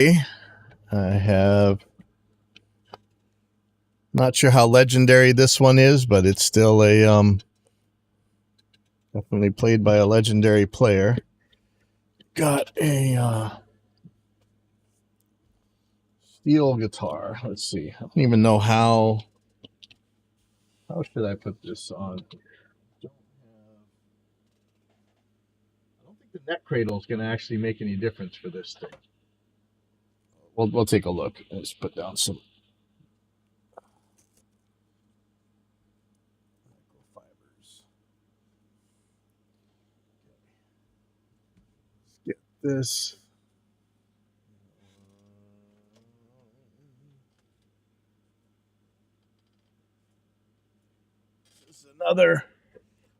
I have, not sure how legendary this one is, but it's still a definitely played by a legendary player. Got a steel guitar. Let's see. I don't even know how should I put this on. I don't think the neck cradle is going to actually make any difference for this thing. We'll take a look. Let's put down some microfibers. Let's get this. This is another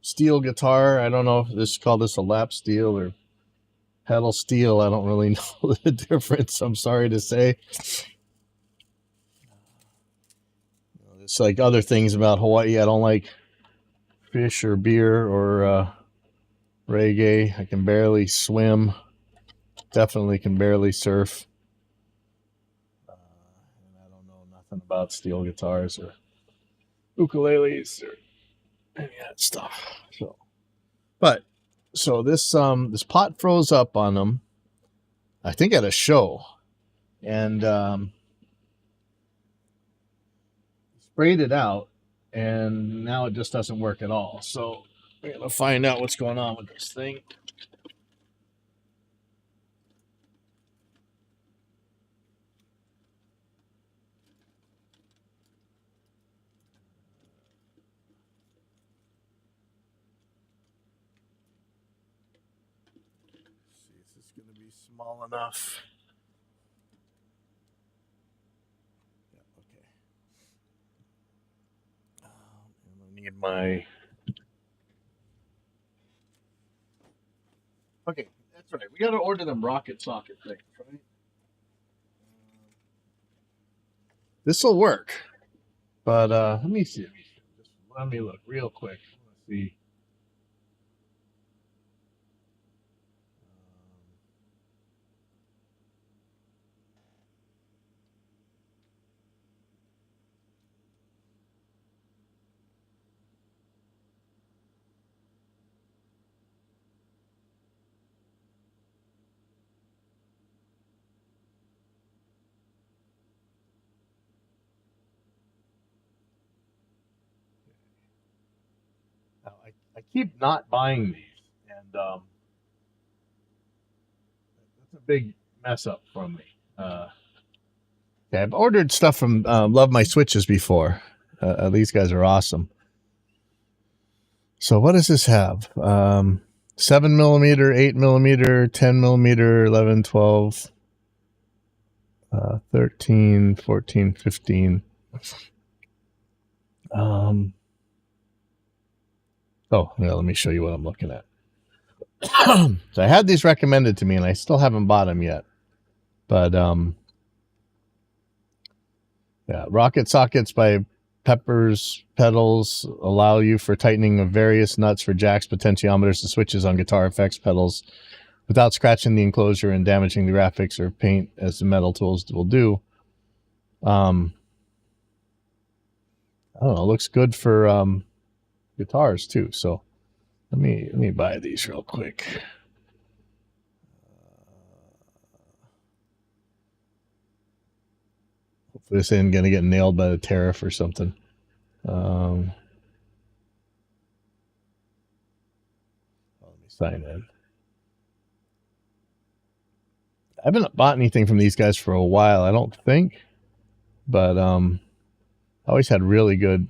steel guitar. I don't know if this call this a lap steel or pedal steel. I don't really know the difference. I'm sorry to say. It's like other things about Hawaii. I don't like fish or beer or reggae. I can barely swim. Definitely can barely surf. And I don't know nothing about steel guitars or ukuleles or any of that stuff. So this pot froze up on them, I think at a show, and sprayed it out, and now it just doesn't work at all. So we're gonna find out what's going on with this thing. Let's see, is this gonna be small enough? Need my okay, that's right. We got to order them rocket socket things, right? This will work, but let me see. Just let me look real quick. Let's see. Now, I keep not buying these, and that's a big mess up from me. Yeah, I've ordered stuff from Love My Switches before. These guys are awesome. So what does this have? 7mm, 8mm, 10mm, 11, 12, 13, 14, 15. Oh, yeah, let me show you what I'm looking at. So I had these recommended to me, and I still haven't bought them yet. But yeah, rocket sockets by Peppers pedals allow you for tightening of various nuts for jacks, potentiometers, and switches on guitar effects pedals without scratching the enclosure and damaging the graphics or paint, as the metal tools will do. I don't know. It looks good for guitars too. So let me buy these real quick. Hopefully this isn't gonna get nailed by the tariff or something. Let me sign in. I haven't bought anything from these guys for a while, I don't think, but I always had really good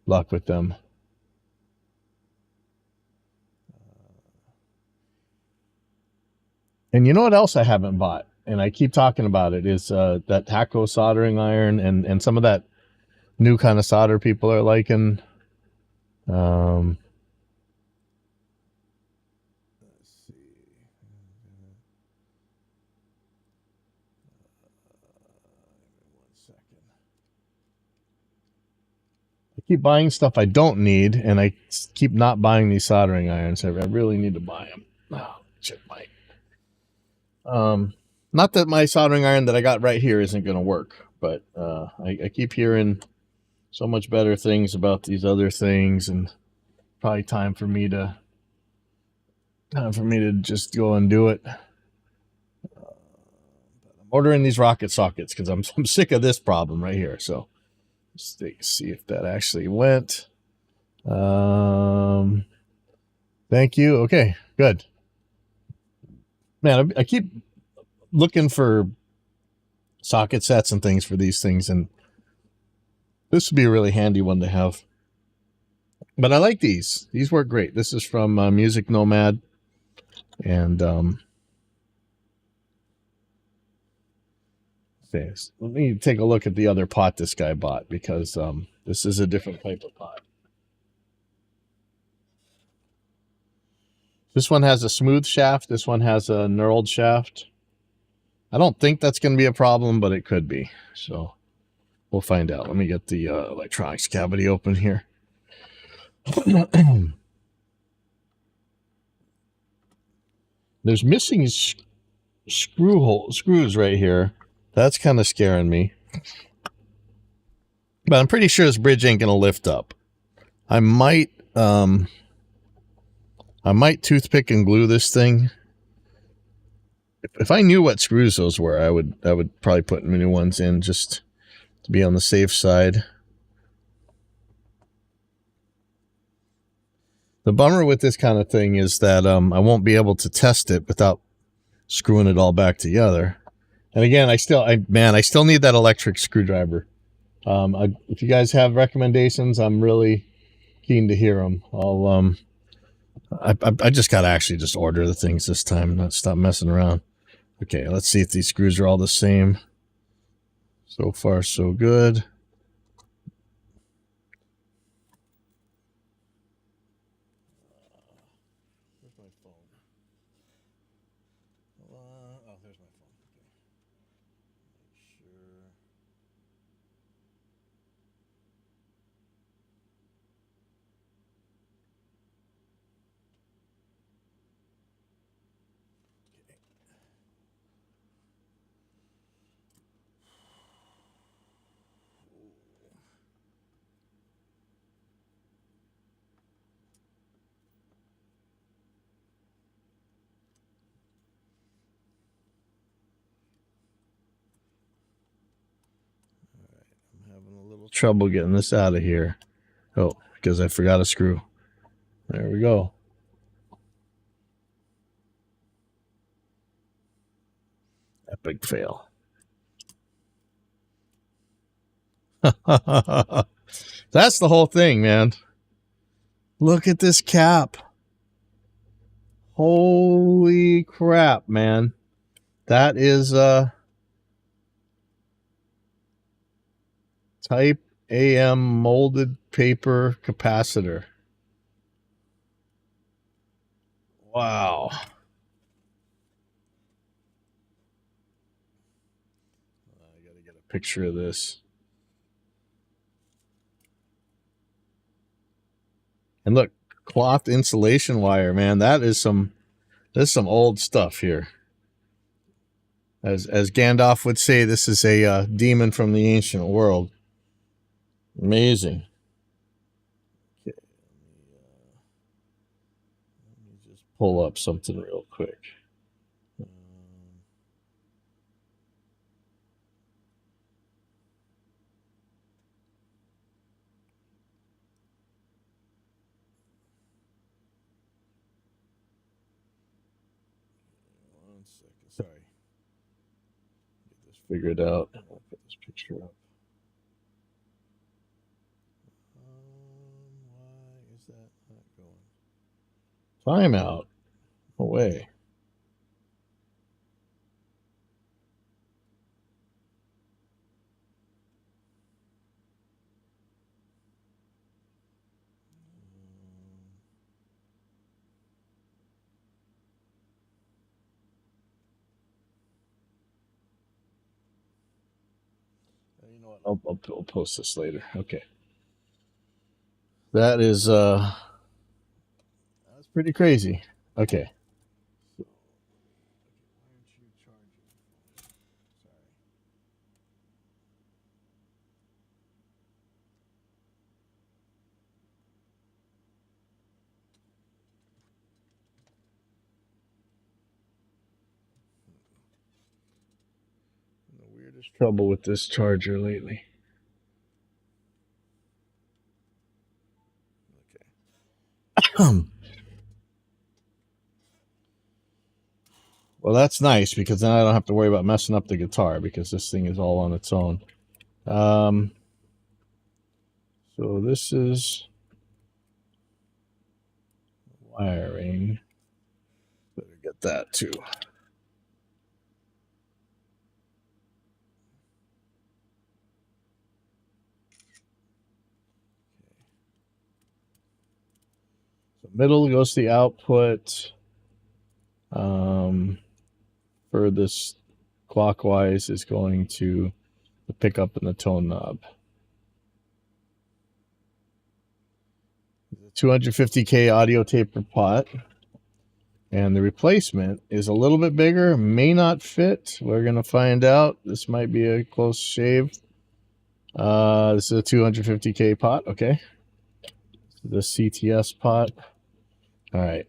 luck with them. And you know what else I haven't bought, and I keep talking about it, is that Hakko soldering iron and some of that new kind of solder people are liking. Keep buying stuff I don't need, and I keep not buying these soldering irons. I really need to buy them. Oh, check my Not that my soldering iron that I got right here isn't going to work, but I keep hearing so much better things about these other things, and probably time for me to just go and do it. I'm ordering these rocket sockets because I'm sick of this problem right here. So let's see if that actually went. Thank you. Okay, good. Man, I keep looking for socket sets and things for these things, and this would be a really handy one to have. But I like these. These work great. This is from Music Nomad, and let me take a look at the other pot this guy bought, because this is a different type of pot. This one has a smooth shaft. This one has a knurled shaft. I don't think that's going to be a problem, but it could be. So we'll find out. Let me get the electronics cavity open here. There's missing screws right here. That's kind of scaring me. But I'm pretty sure this bridge ain't going to lift up. I might toothpick and glue this thing. If I knew what screws those were, I would probably put new ones in just to be on the safe side. The bummer with this kind of thing is that I won't be able to test it without screwing it all back together. And again, I still need that electric screwdriver. If you guys have recommendations, I'm really keen to hear them. I just gotta actually just order the things this time, not stop messing around. Okay, let's see if these screws are all the same. So far, so good. Where's my phone? Oh, there's my phone. Okay. Sure. Having a little trouble getting this out of here. Oh, because I forgot a screw. There we go. Epic fail. That's the whole thing, man. Look at this cap. Holy crap, man. That is Type AM molded paper capacitor. Wow. I gotta get a picture of this. And look, cloth insulation wire, man. There's some old stuff here. As Gandalf would say, this is a demon from the ancient world. Amazing. Okay. Let me just pull up something real quick. One second. Sorry. Get this figured out. I'll put this picture up. Why is that not going? Timeout. Away. You know what? I'll post this later. Okay. That is that's pretty crazy. Okay. Weirdest trouble with this charger lately. Okay. Well, that's nice because then I don't have to worry about messing up the guitar because this thing is all on its own. So this is wiring. Better get that too. So middle goes to the output. Furthest clockwise is going to the pickup and the tone knob. The 250K audio taper pot. And the replacement is a little bit bigger, may not fit. We're going to find out. This might be a close shave. This is a 250K pot, okay. The CTS pot. All right.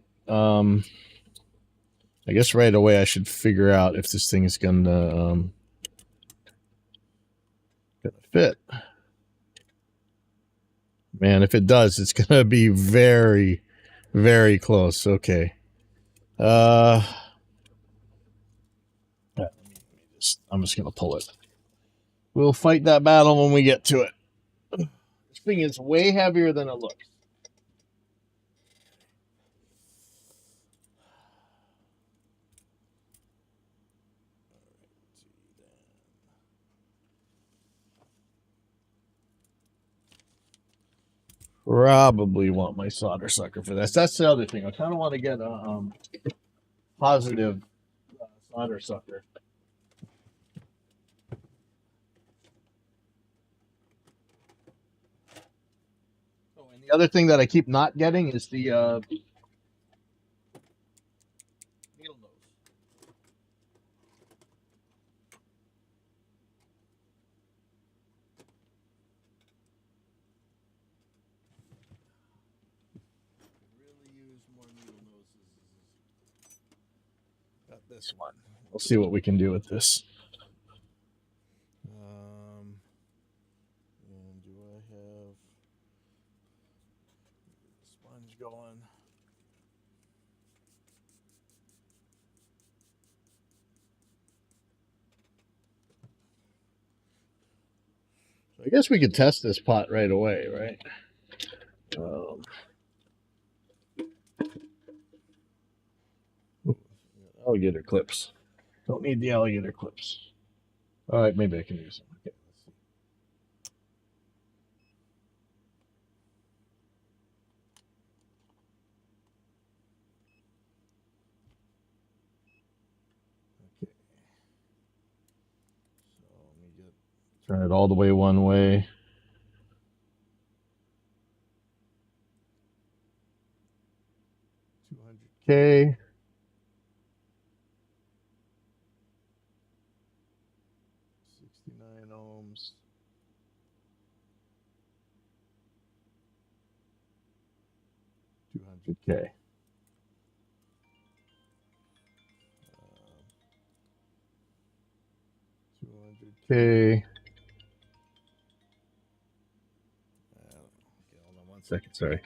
I guess right away I should figure out if this thing is gonna fit. Man, if it does, it's gonna be very, very close. Okay. I'm just gonna pull it. We'll fight that battle when we get to it. This thing is way heavier than it looks. Probably want my solder sucker for this. That's the other thing. I kind of want to get a positive solder sucker. Oh, and the other thing that I keep not getting is the needle nose. Really use more needle noses. Got this one. We'll see what we can do with this. And do I have sponge going? So I guess we could test this pot right away, right? Alligator clips. Don't need the alligator clips. All right, maybe I can use them. Okay, let's see. Okay. So let me turn it all the way one way. $200K. 69 ohms. $200K. $200K. Okay, hold on 1 second. Sorry.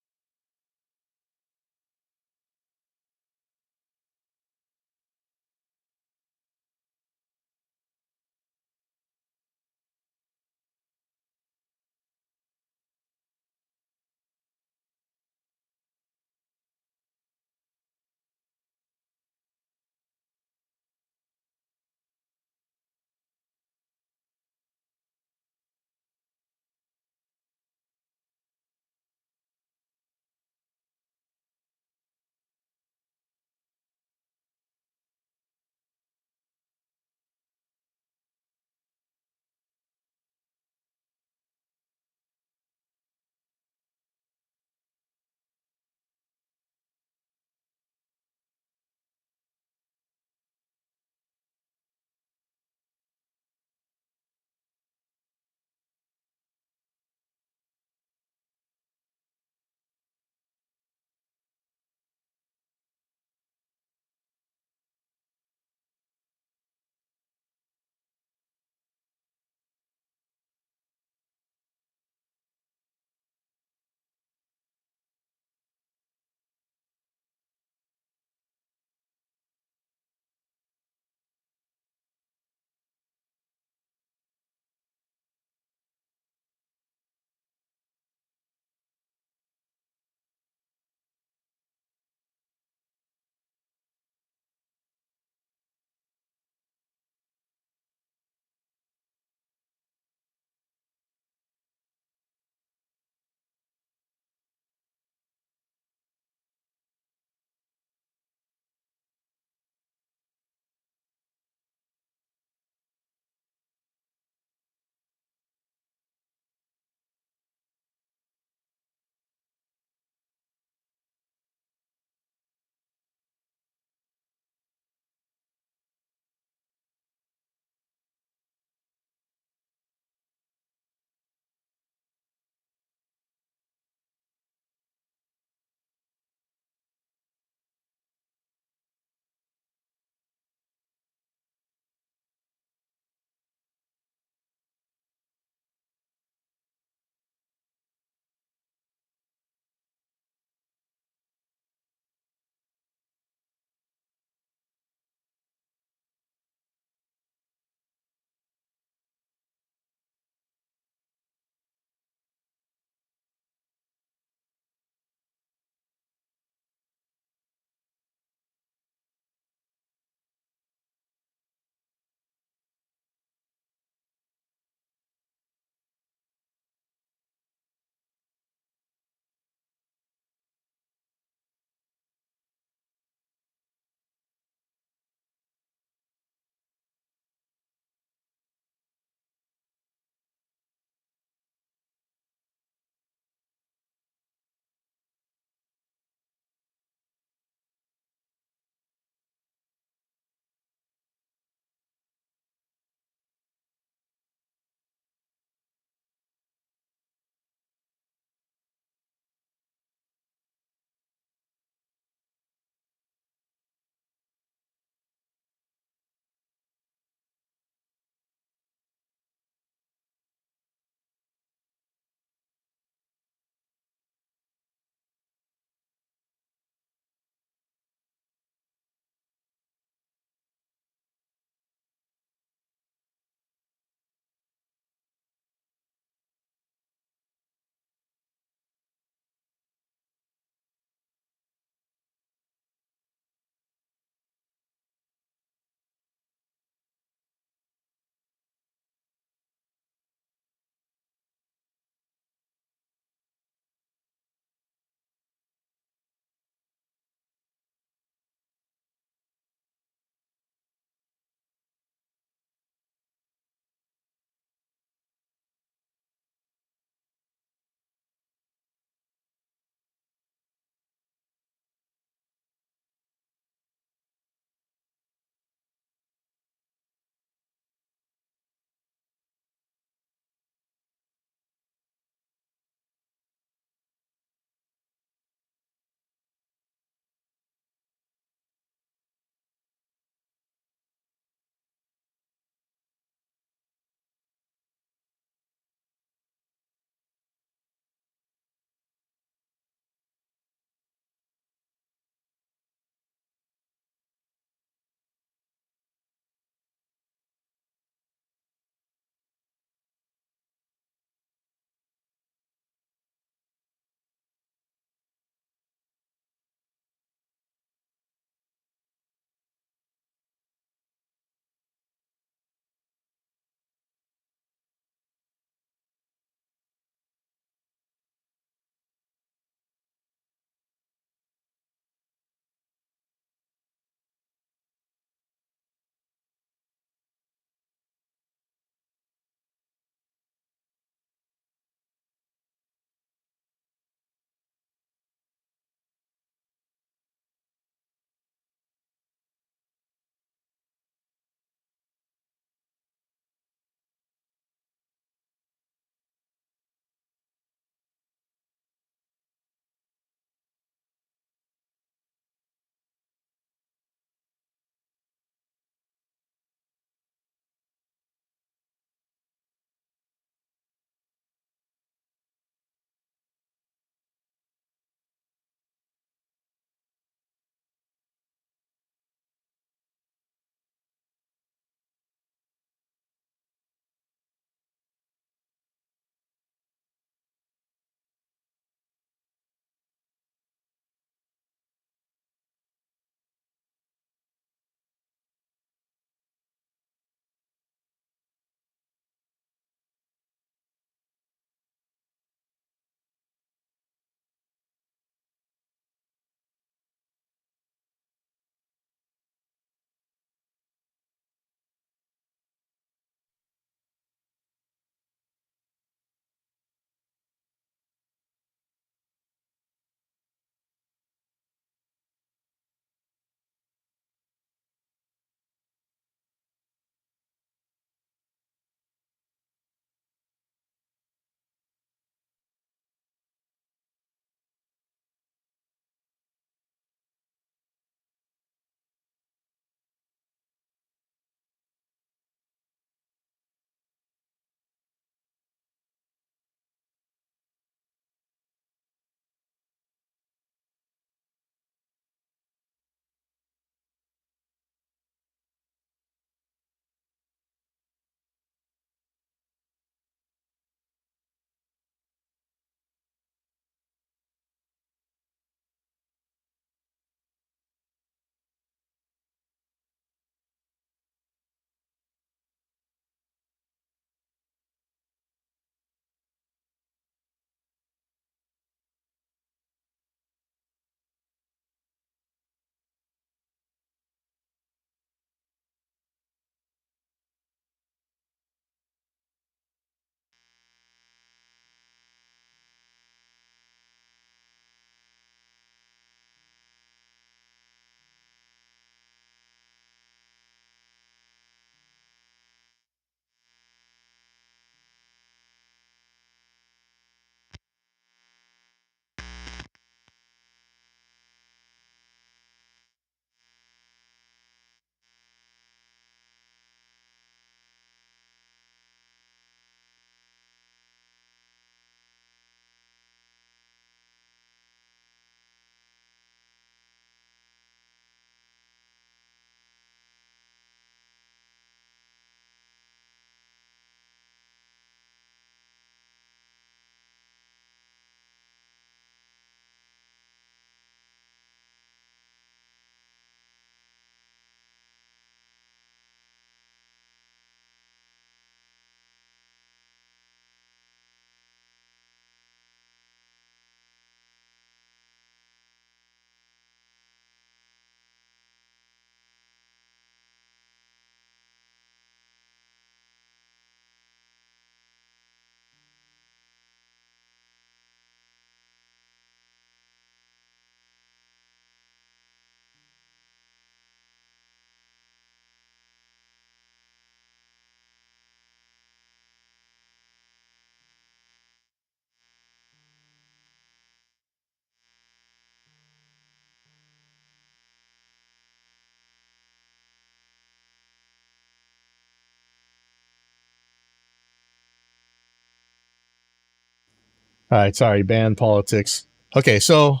All right, sorry, band politics. Okay, so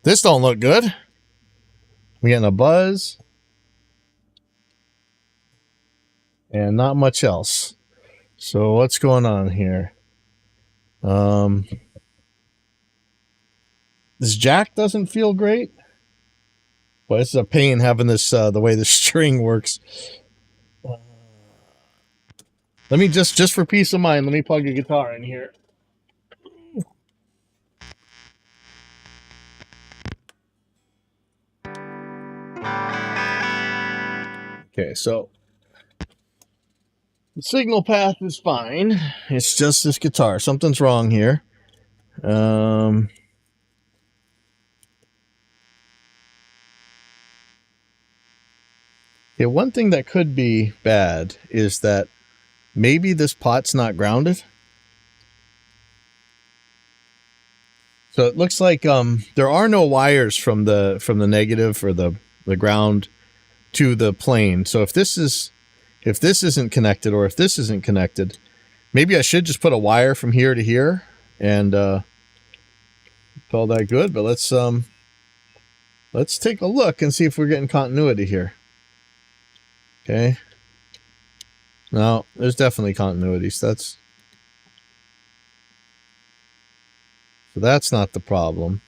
this don't look good. We getting a buzz and not much else. So what's going on here? This jack doesn't feel great, but it's a pain having this the way the string works. Let me just for peace of mind, let me plug a guitar in here. Okay, so the signal path is fine. It's just this guitar. Something's wrong here. Yeah, one thing that could be bad is that maybe this pot's not grounded. So it looks like there are no wires from the negative or the ground to the plane. So if this isn't connected, or if this isn't connected, maybe I should just put a wire from here to here and call that good. But let's take a look and see if we're getting continuity here. Okay. No, there's definitely continuity. So that's not the problem.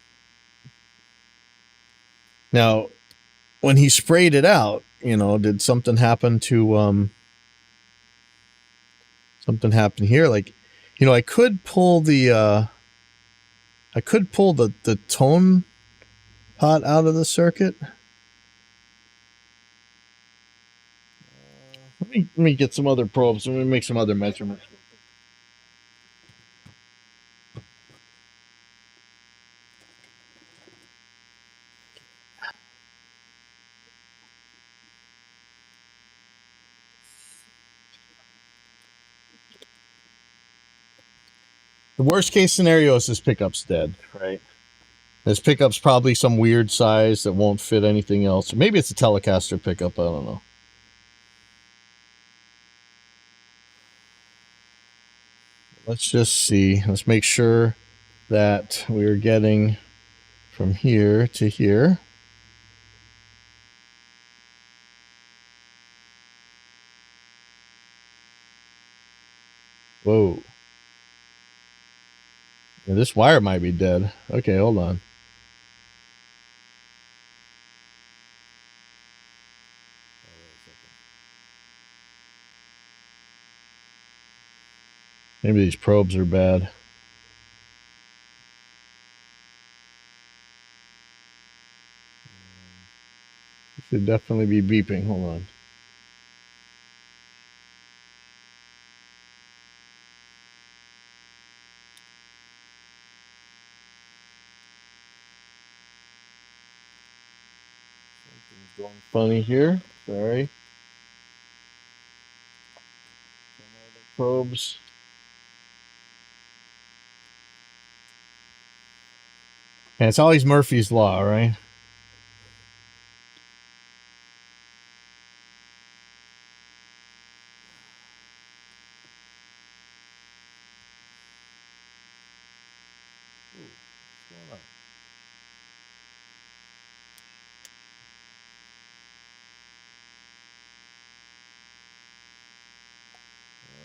Now, when he sprayed it out, did something happen to something happen here? Like, I could pull the tone pot out of the circuit. Let me get some other probes. Let me make some other measurements. The worst case scenario is this pickup's dead, right? This pickup's probably some weird size that won't fit anything else. Or maybe it's a Telecaster pickup. I don't know. Let's just see. Let's make sure that we're getting from here to here. Whoa. Yeah, this wire might be dead. Okay, hold on. Maybe these probes are bad. It should definitely be beeping. Hold on. Something's going funny here. Sorry. Probes. And it's always Murphy's Law, right? What's going on?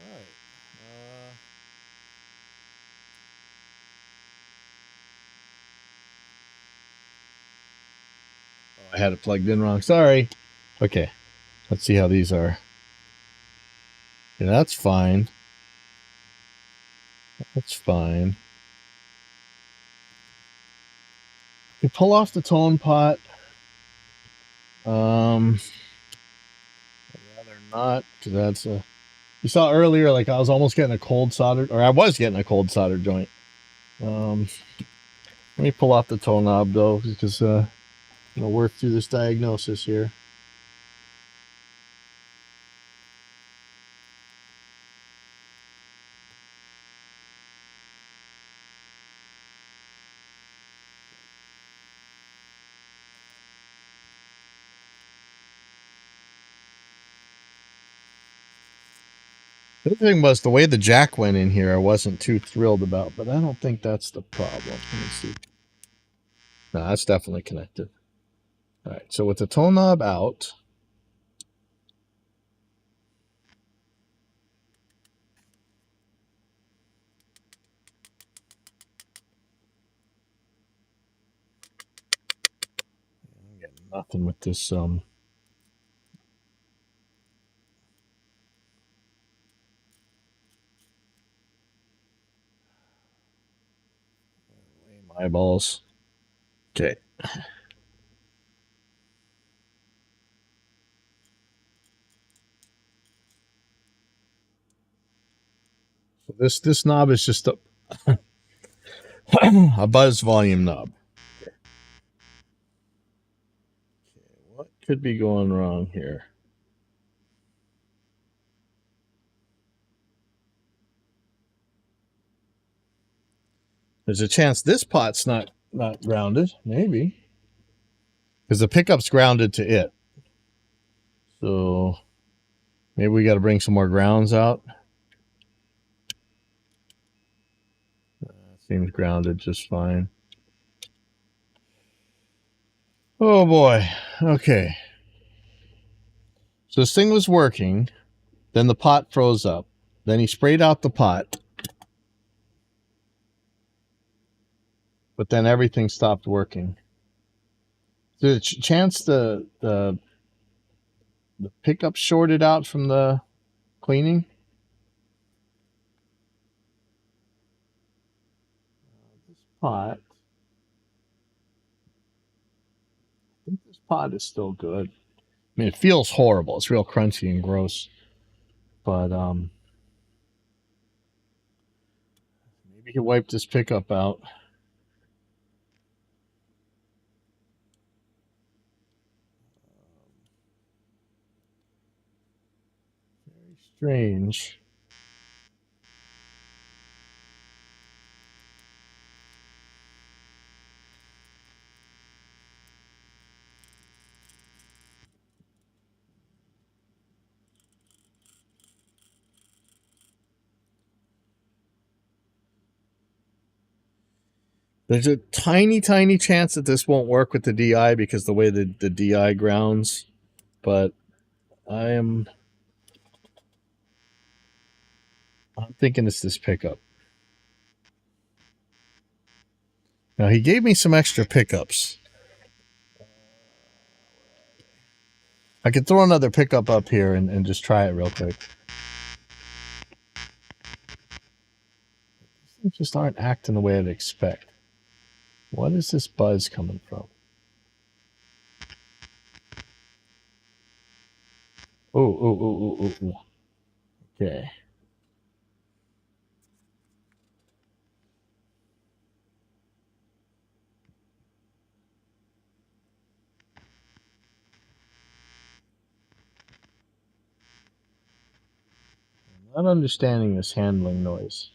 All right. I had it plugged in wrong. Sorry. Okay. Let's see how these are. Yeah, that's fine. That's fine. We pull off the tone pot. I'd rather not, because that's a. You saw earlier, like I was almost getting a cold solder, or I was getting a cold solder joint. Let me pull off the tone knob though, because I'm gonna work through this diagnosis here. The other thing was the way the jack went in here, I wasn't too thrilled about, but I don't think that's the problem. Let me see. No, that's definitely connected. All right, so with the tone knob out, I'm getting nothing with this eyeballs. Okay. So this knob is just a a buzz volume knob. Okay, what could be going wrong here? There's a chance this pot's not grounded, maybe. Because the pickup's grounded to it. So maybe we got to bring some more grounds out. Seems grounded just fine. Oh boy. Okay. So this thing was working. Then the pot froze up. Then he sprayed out the pot. But then everything stopped working. There's a chance the pickup shorted out from the cleaning. This pot. I think this pot is still good. I mean, it feels horrible. It's real crunchy and gross. But maybe he wiped his pickup out. Very strange. There's a tiny, tiny chance that this won't work with the DI because the way the DI grounds. But I'm thinking it's this pickup. Now, he gave me some extra pickups. I could throw another pickup up here and just try it real quick. These things just aren't acting the way I'd expect. What is this buzz coming from? Oh. Okay. I'm not understanding this handling noise.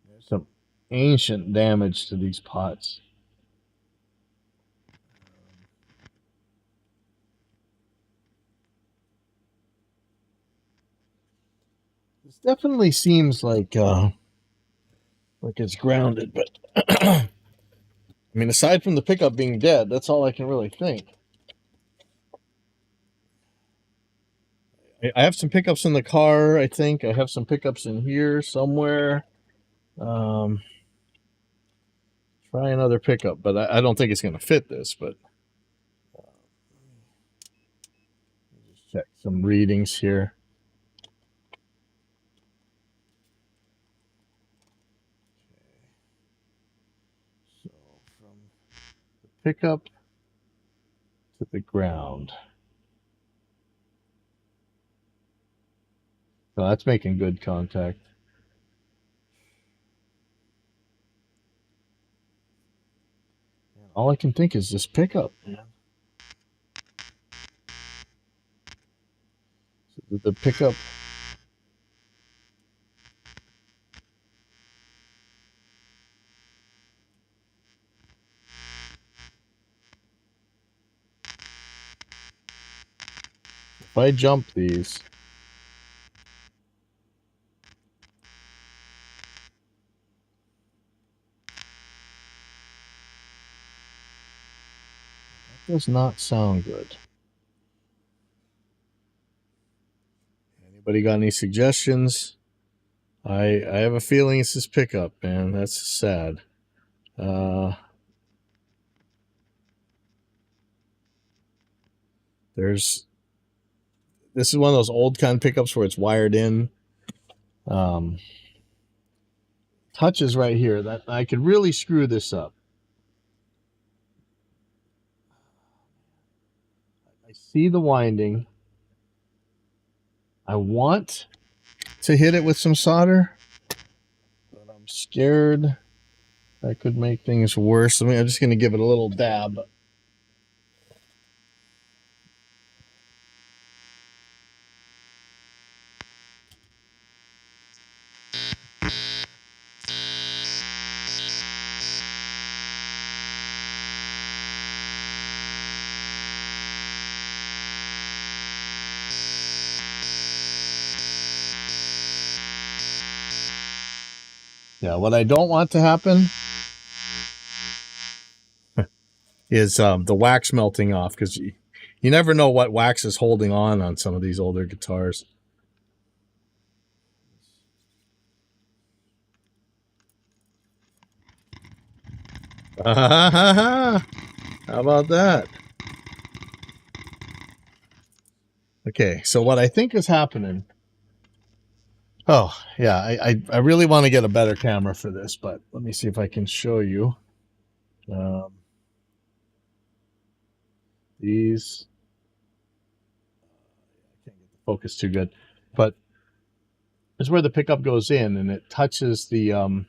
There's some ancient damage to these pots. This definitely seems like it's grounded, but I mean, aside from the pickup being dead, that's all I can really think. I have some pickups in the car, I think. I have some pickups in here somewhere. Try another pickup, but I don't think it's going to fit this, but just check some readings here. So from the pickup to the ground. So that's making good contact. All I can think is this pickup, man. So the pickup. if I jump these, that does not sound good. Anybody got any suggestions? I have a feeling it's this pickup, man. That's sad. This is one of those old kind of pickups where it's wired in. Touches right here that I could really screw this up. I see the winding. I want to hit it with some solder, but I'm scared that could make things worse. I'm just going to give it a little dab. Yeah, what I don't want to happen is the wax melting off, because you never know what wax is holding on some of these older guitars. How about that? Okay, so what I think is happening. Oh, yeah, I really want to get a better camera for this, but let me see if I can show you. These, I can't get the focus too good, but it's where the pickup goes in and it touches the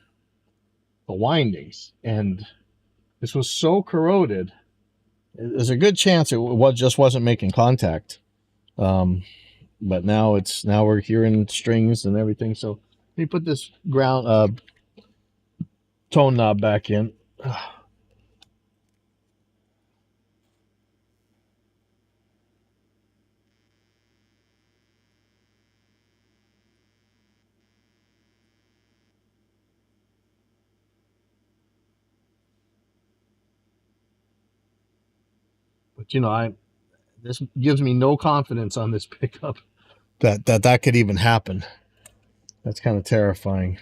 windings, and this was so corroded. There's a good chance it just wasn't making contact. But now we're hearing strings and everything. So let me put this ground tone knob back in. But this gives me no confidence on this pickup that could even happen. That's kind of terrifying.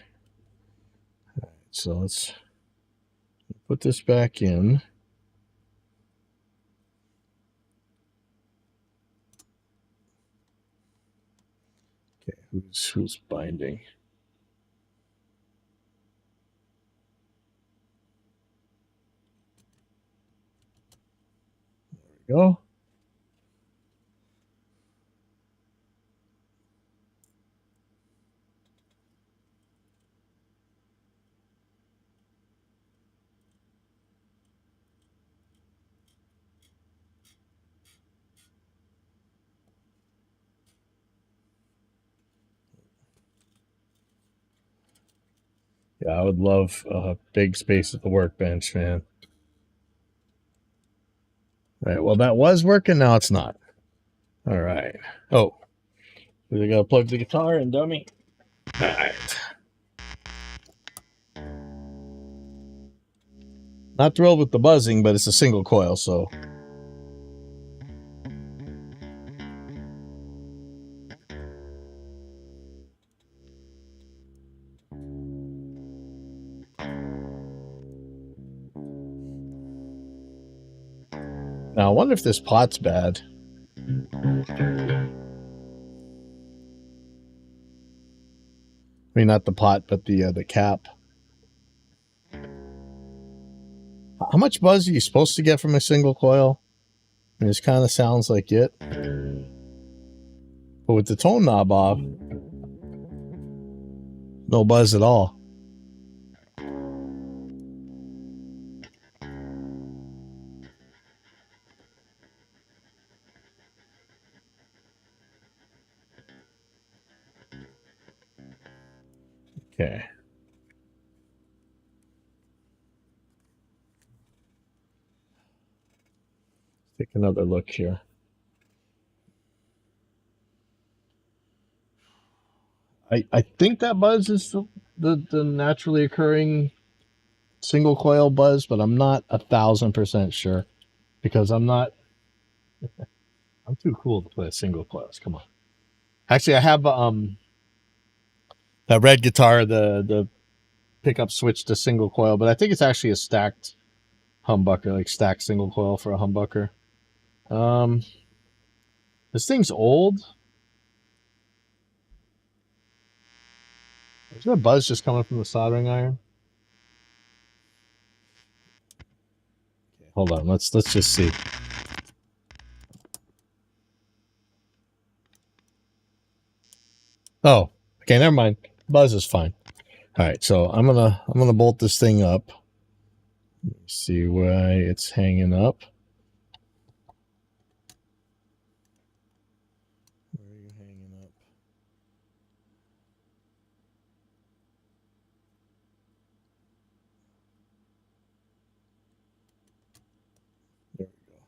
So let's put this back in. Okay, who's binding? There we go. Yeah, I would love a big space at the workbench, man. All right, well, that was working. Now it's not. All right. Oh, we gotta plug the guitar in, dummy. All right. Not thrilled with the buzzing, but it's a single coil, so. Now, I wonder if this pot's bad. I mean, not the pot, but the cap. How much buzz are you supposed to get from a single coil? I mean, this kind of sounds like it. But with the tone knob off, no buzz at all. Okay. Take another look here. I think that buzz is the naturally occurring single coil buzz, but I'm not 1,000% sure because I'm too cool to play a single coils. Come on. Actually, I have that red guitar, the pickup switch to single coil, but I think it's actually a stacked humbucker, like stacked single coil for a humbucker. This thing's old. Is there a buzz just coming from the soldering iron? Okay, hold on, let's just see. Oh, okay, never mind. Buzz is fine. All right, so I'm gonna bolt this thing up. Let me see why it's hanging up. Where are you hanging up? There we go.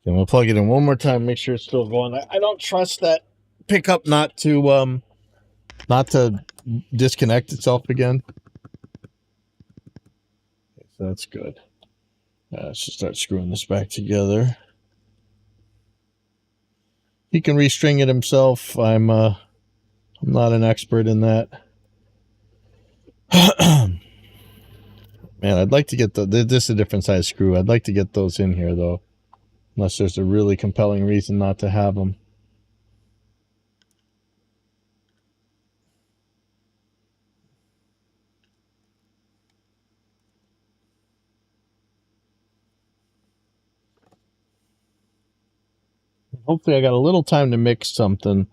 Okay, I'm gonna plug it in one more time, make sure it's still going. I don't trust that pickup not to disconnect itself again. Okay, so that's good. Let's just start screwing this back together. He can restring it himself. I'm not an expert in that. Man, I'd like to get this is a different size screw. I'd like to get those in here though, unless there's a really compelling reason not to have them. Hopefully I got a little time to mix something,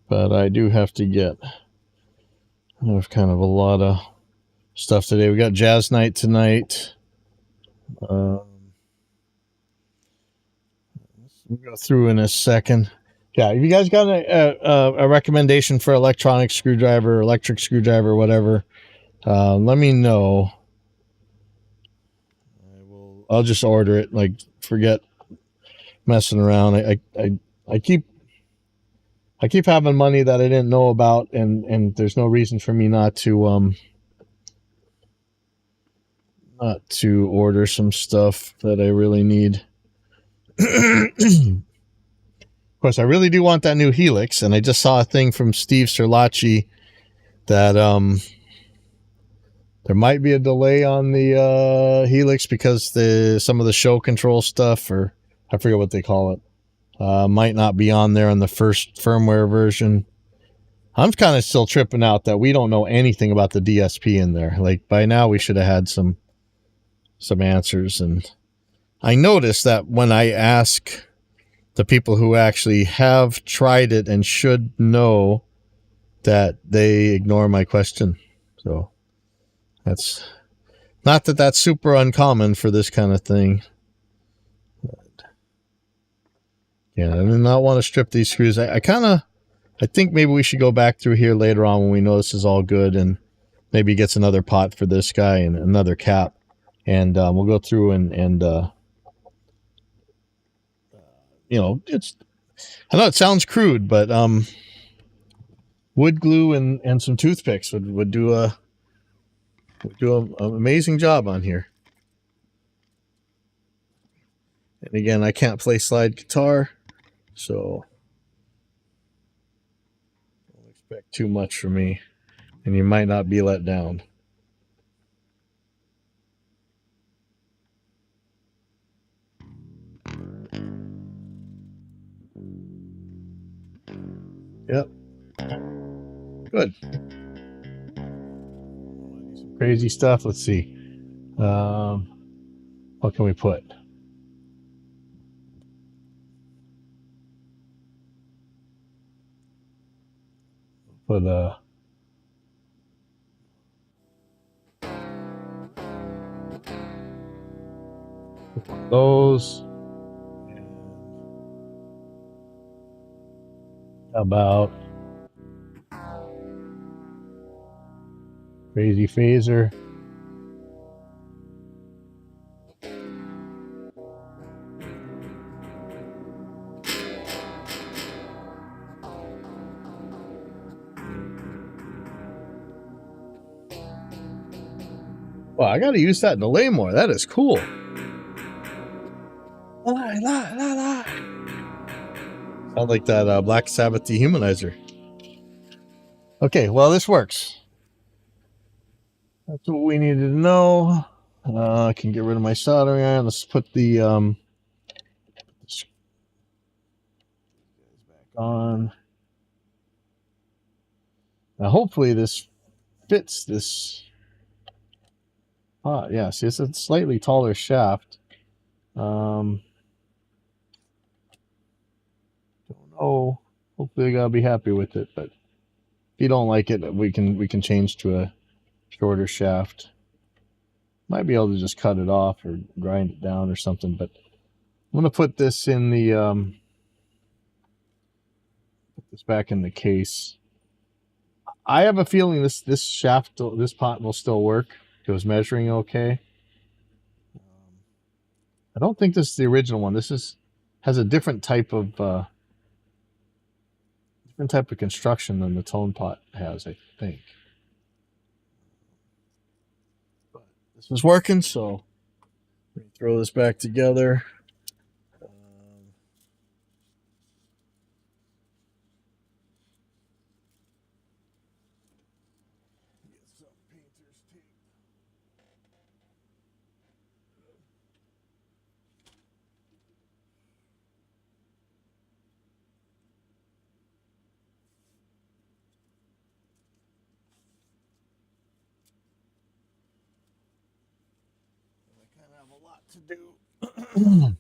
but I do have to get, I have kind of a lot of stuff today. We got jazz night tonight. We'll go through in a second. Yeah, if you guys got a recommendation for electronic screwdriver, electric screwdriver, whatever, let me know. I'll just order it. Like, forget messing around. I keep having money that I didn't know about, and there's no reason for me not to order some stuff that I really need. Of course, I really do want that new Helix, and I just saw a thing from Steve Serlacci that there might be a delay on the Helix because some of the show control stuff, or I forget what they call it, might not be on there on the first firmware version. I'm kind of still tripping out that we don't know anything about the DSP in there. Like, by now we should have had some answers. And I noticed that when I ask the people who actually have tried it and should know, that they ignore my question. So that's not that that's super uncommon for this kind of thing. But yeah, I do not want to strip these screws. I think maybe we should go back through here later on when we know this is all good, and maybe gets another pot for this guy and another cap, and we'll go through and you know, I know it sounds crude, but wood glue and some toothpicks would do an amazing job on here. And again, I can't play slide guitar, so don't expect too much from me, and you might not be let down. Yep. Good. Some crazy stuff. Let's see. What can we put? Put those. How about crazy phaser? Well, I got to use that in the lay more. That is cool. Sound like that Black Sabbath dehumanizer. Okay, well, this works. That's what we needed to know. I can get rid of my soldering iron. Let's put the back on. Now, hopefully this fits this pot. Yeah, see, it's a slightly taller shaft. Don't know. Hopefully I'll be happy with it, but if you don't like it, we can change to a shorter shaft. Might be able to just cut it off or grind it down or something, but I'm gonna put this in the put this back in the case. I have a feeling this shaft, this pot will still work. It was measuring okay. I don't think this is the original one. This has a different type of construction than the tone pot has, I think. But this is working, so let me throw this back together. To do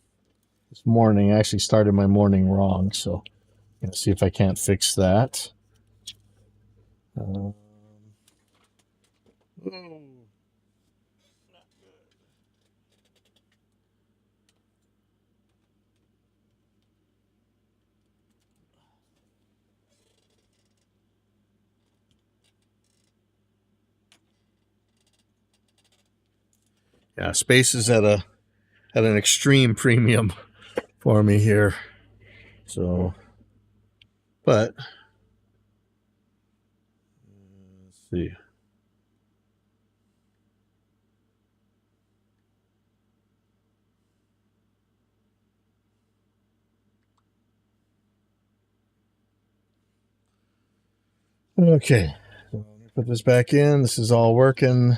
this morning. I actually started my morning wrong, so I'm gonna see if I can't fix that. Yeah, space is at an extreme premium for me here. So, but let's see. Okay, so let me put this back in. This is all working.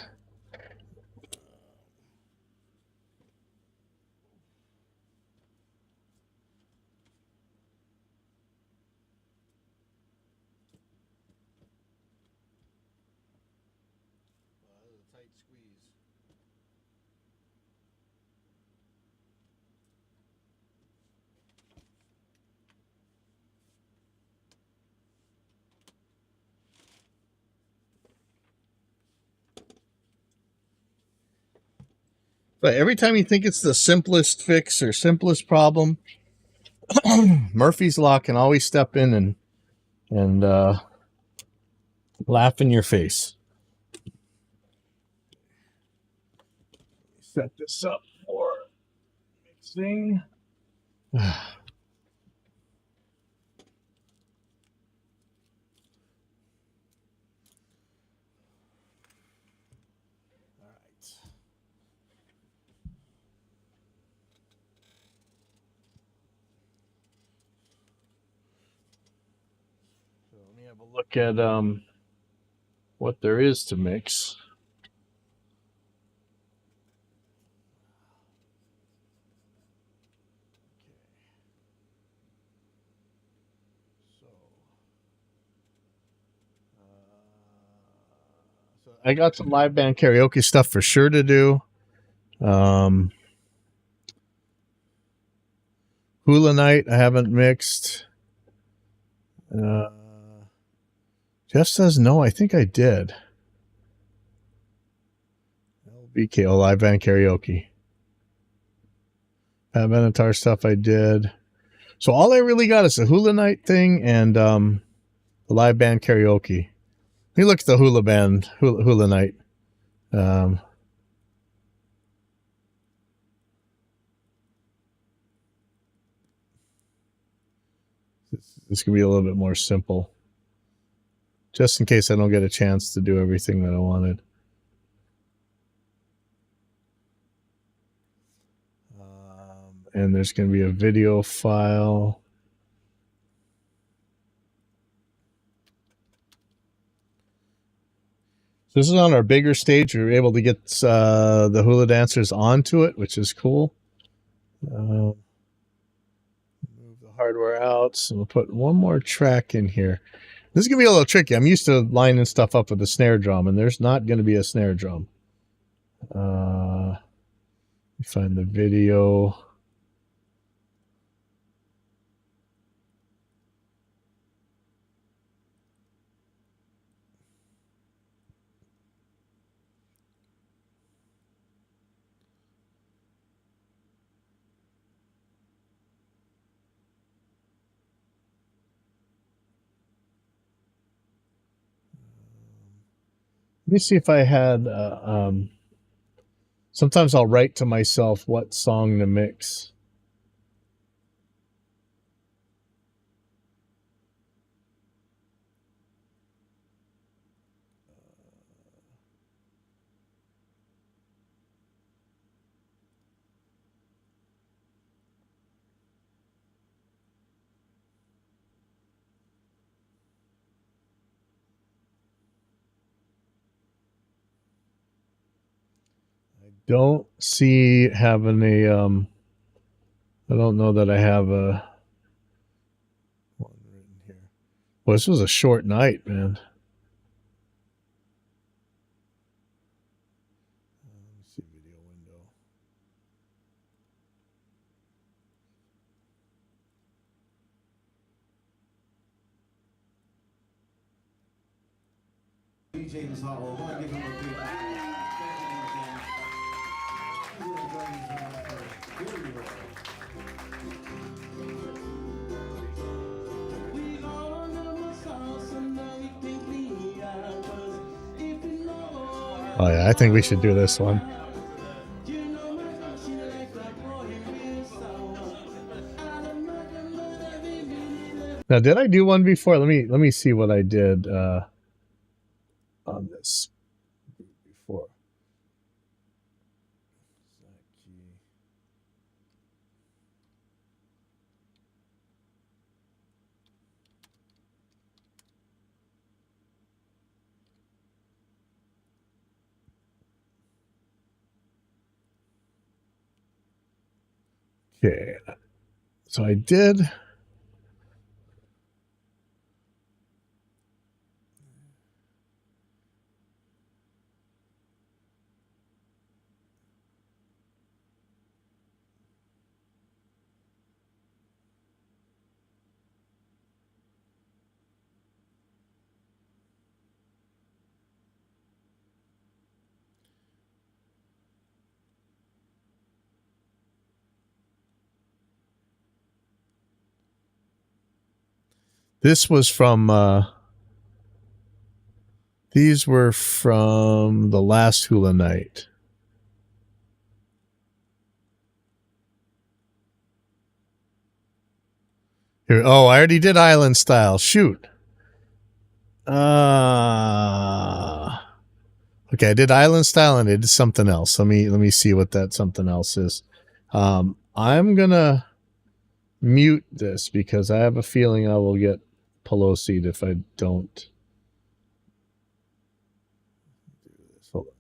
But every time you think it's the simplest fix or simplest problem, Murphy's Law can always step in and laugh in your face. Set this up for mixing. Let me have a look at what there is to mix. So I got some live band karaoke stuff for sure to do. Hula Night I haven't mixed. Jeff says no, I think I did. LBK, live band karaoke. Pat Benatar stuff I did. So all I really got is the Hula Night thing and the live band karaoke. Let me look at the Hula Night. This could be a little bit more simple. Just in case I don't get a chance to do everything that I wanted. and there's going to be a video file. So this is on our bigger stage. We were able to get the hula dancers onto it, which is cool. Move the hardware out. So we'll put one more track in here. This is going to be a little tricky. I'm used to lining stuff up with a snare drum, and there's not going to be a snare drum. Find the video. Let me see if I had, sometimes I'll write to myself what song to mix. Don't see having a, I don't know that I have a one written here. Well, this was a short night, man. Let's see video window. DJ was hot. Well, I give him a big Oh yeah, I think we should do this one. Now, did I do one before? Let me see what I did on this before. Okay, so I did. This was from, these were from the last hula night. Here, oh, I already did Island Style. Shoot. Okay, I did Island Style and I did something else. Let me see what that something else is. I'm gonna mute this because I have a feeling I will get Pelosi'd if I don't do this. Hold on.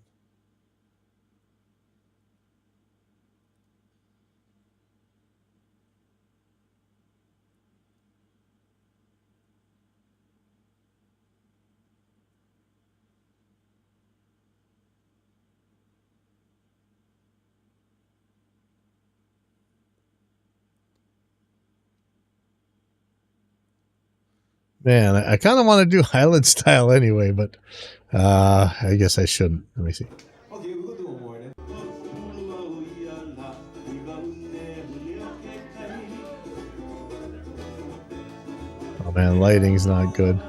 Man, I kind of want to do Highland Style anyway, but I guess I shouldn't. Let me see. Okay, we'll do one more then. Oh man, lighting's not good.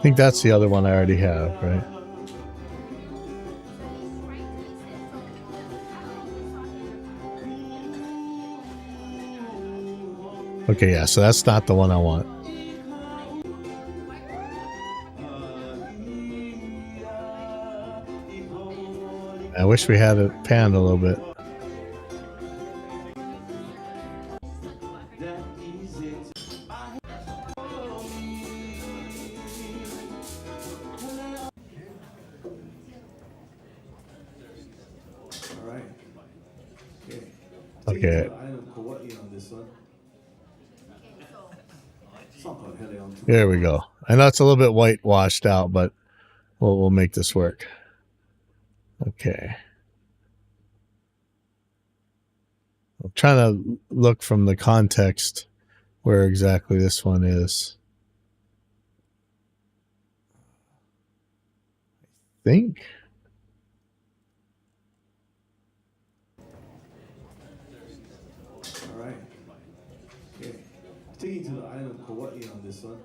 think that's the other one I already have, right? Okay, yeah, so that's not the one I want. I wish we had it panned a little bit. Okay. There we go. I know it's a little bit whitewashed out, but we'll make this work. Okay. I'm trying to look from the context where exactly this one is. I think. All right. Okay. Taking to the island of Kauai on this one.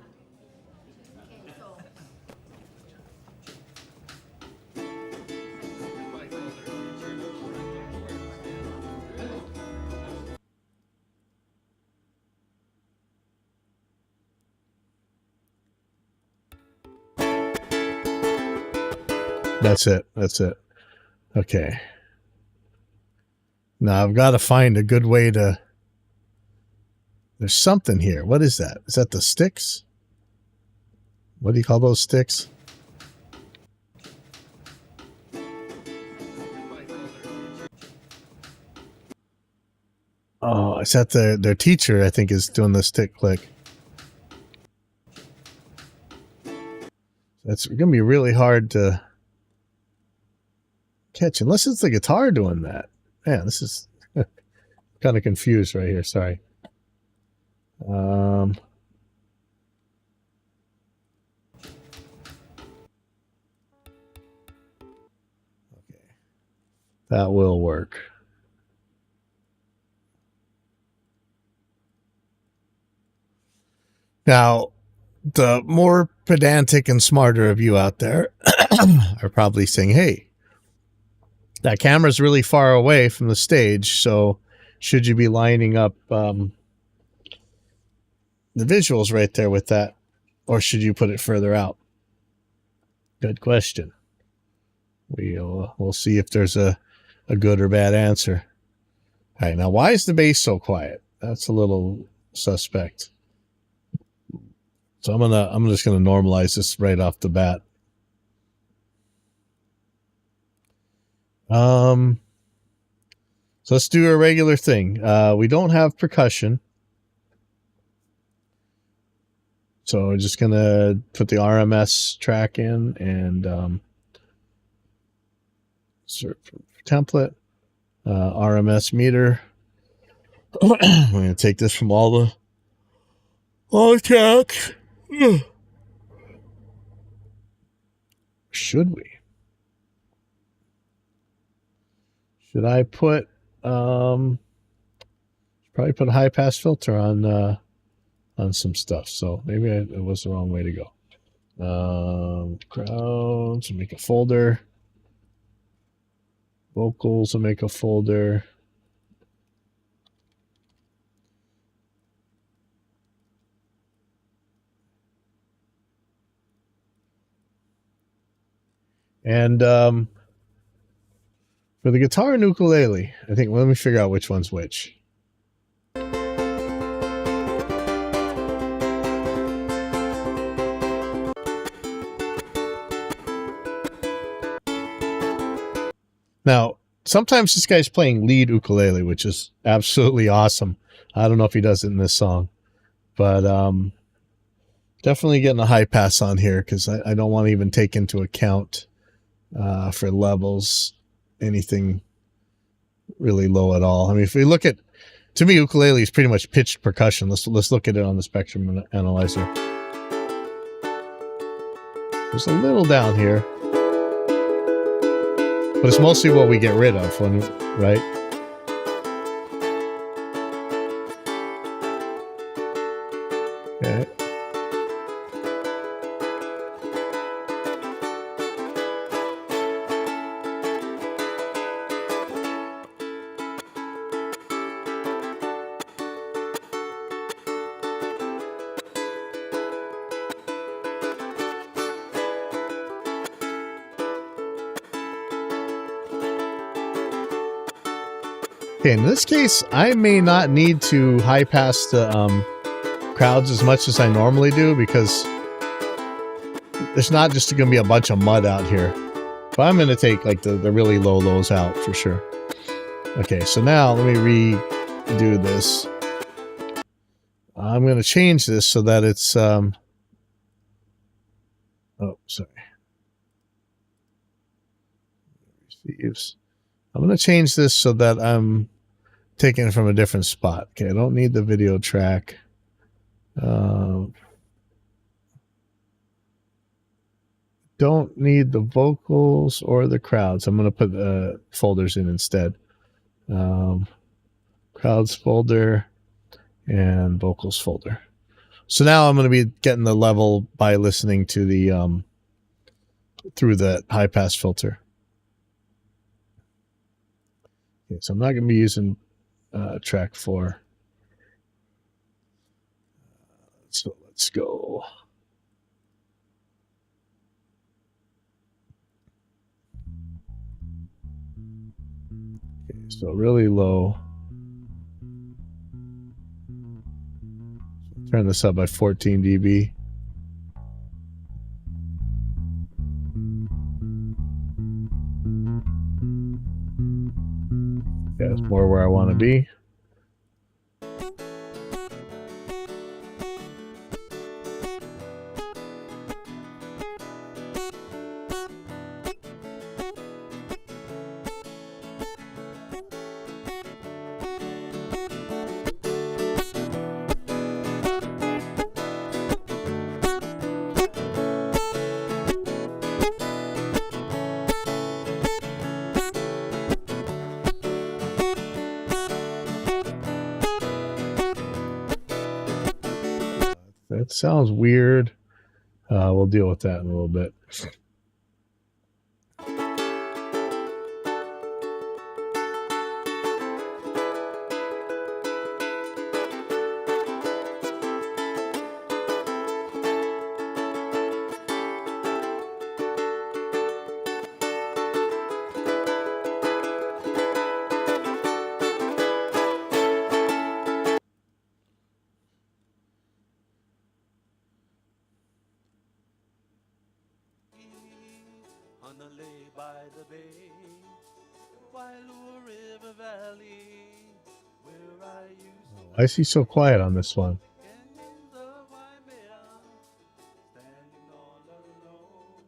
That's it. That's it. Okay. Now I've got to find a good way to... There's something here. What is that? Is that the sticks? What do you call those sticks? Oh, is that their teacher, I think, is doing the stick click. That's going to be really hard to catch, unless it's the guitar doing that. Man, this is kind of confused right here. Sorry. Okay. That will work. Now, the more pedantic and smarter of you out there are probably saying, hey, that camera's really far away from the stage, so should you be lining up the visuals right there with that, or should you put it further out? Good question. We'll see if there's a good or bad answer. All right, now why is the bass so quiet? That's a little suspect. So I'm just gonna normalize this right off the bat. So let's do a regular thing. We don't have percussion, so we're just gonna put the RMS track in and search for template, RMS meter. We're gonna take this from all the tracks. Should we? Should I put probably put a high pass filter on some stuff? So maybe it was the wrong way to go. Crowds, and make a folder. Vocals, and make a folder. And for the guitar and ukulele, I think, well, let me figure out which one's which. Now, sometimes this guy's playing lead ukulele, which is absolutely awesome. I don't know if he does it in this song, but definitely getting a high pass on here because I don't want to even take into account for levels anything really low at all. I mean, if we look at, to me, ukulele is pretty much pitched percussion. Let's look at it on the spectrum analyzer. There's a little down here, but it's mostly what we get rid of, right? Okay. Okay, in this case, I may not need to high pass the crowds as much as I normally do because there's not just going to be a bunch of mud out here. But I'm going to take like the really low lows out for sure. Okay, so now let me redo this. I'm going to change this so that it's oh, sorry. Receives. I'm going to change this so that I'm taking it from a different spot. Okay, I don't need the video track. Don't need the vocals or the crowds. I'm going to put folders in instead. Crowds folder and vocals folder. So now I'm going to be getting the level by listening to the through the high pass filter. Okay, so I'm not going to be using track 4. So let's go. Okay, so really low. Turn this up by 14 dB. Yeah, it's more where I want to be. That sounds weird. We'll deal with that in a little bit. On the lay by the bay, Wailua River Valley, where I used to Why is he so quiet on this one? canyons of Waimea, standing all alone.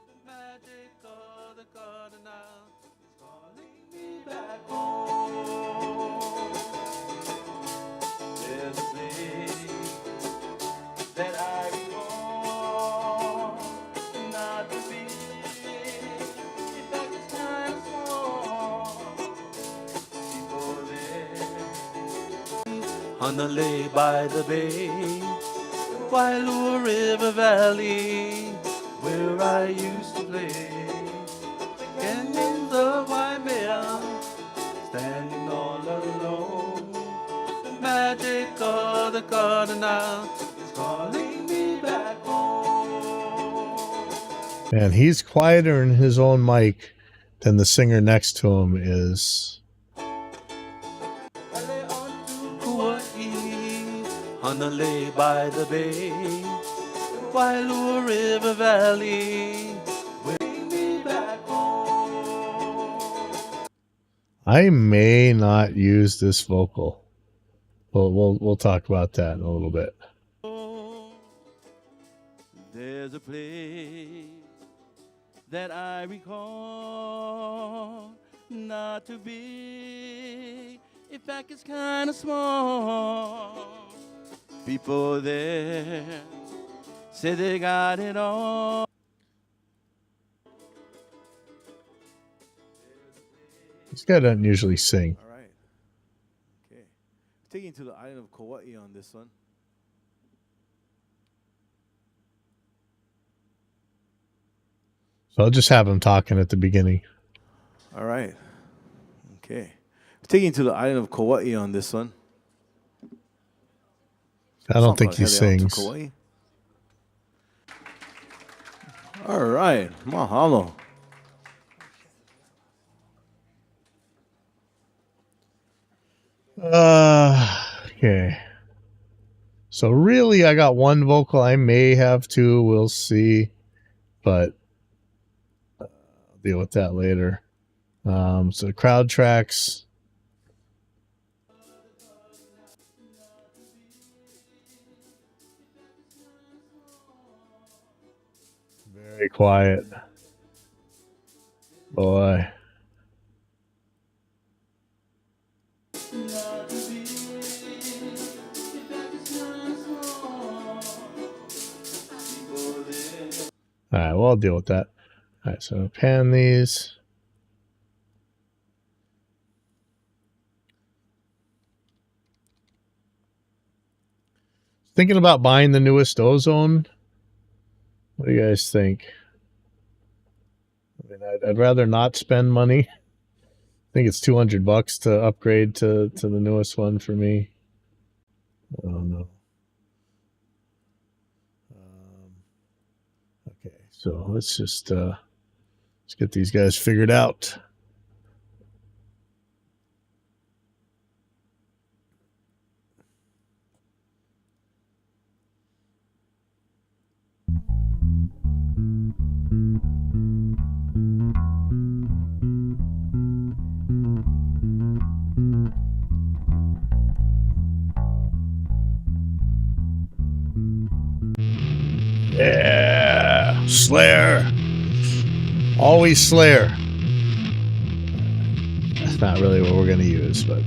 The magic of the garden now is calling me back home. There's a place that I recall, not to be. In fact, it's kind of small. People there on the lay by the bay, Wailua River Valley, where I used to play. Canyons of Waimea, standing all alone. The magic of the garden now is calling me back home. Man, he's quieter in his own mic than the singer next to him is. I lay on to Kauai, on the lay by the bay, Wailua River Valley, bring me back home. I may not use this vocal. We'll talk about that in a little bit. There's a place that I recall, not too big, in fact it's kind of small. People there say they got it all. This guy doesn't usually sing. All right. Okay. Taking to the island of Kauai on this one. So I'll just have him talking at the beginning. All right. Okay. Taking to the island of Kauai on this one. I don't think he Something about sings. Kauai. All right. Mahalo. Okay. So really, I got one vocal. I may have two. We'll see. But I'll deal with that later. So crowd tracks. Very quiet. Boy. All right, well, I'll deal with that. All right, so pan these. Thinking about buying the newest Ozone. What do you guys think? I mean, I'd rather not spend money. I think it's $200 to upgrade to the newest one for me. I don't know. Okay, so let's just let's get these guys figured out. Yeah, Slayer. Always Slayer. That's not really what we're going to use, but...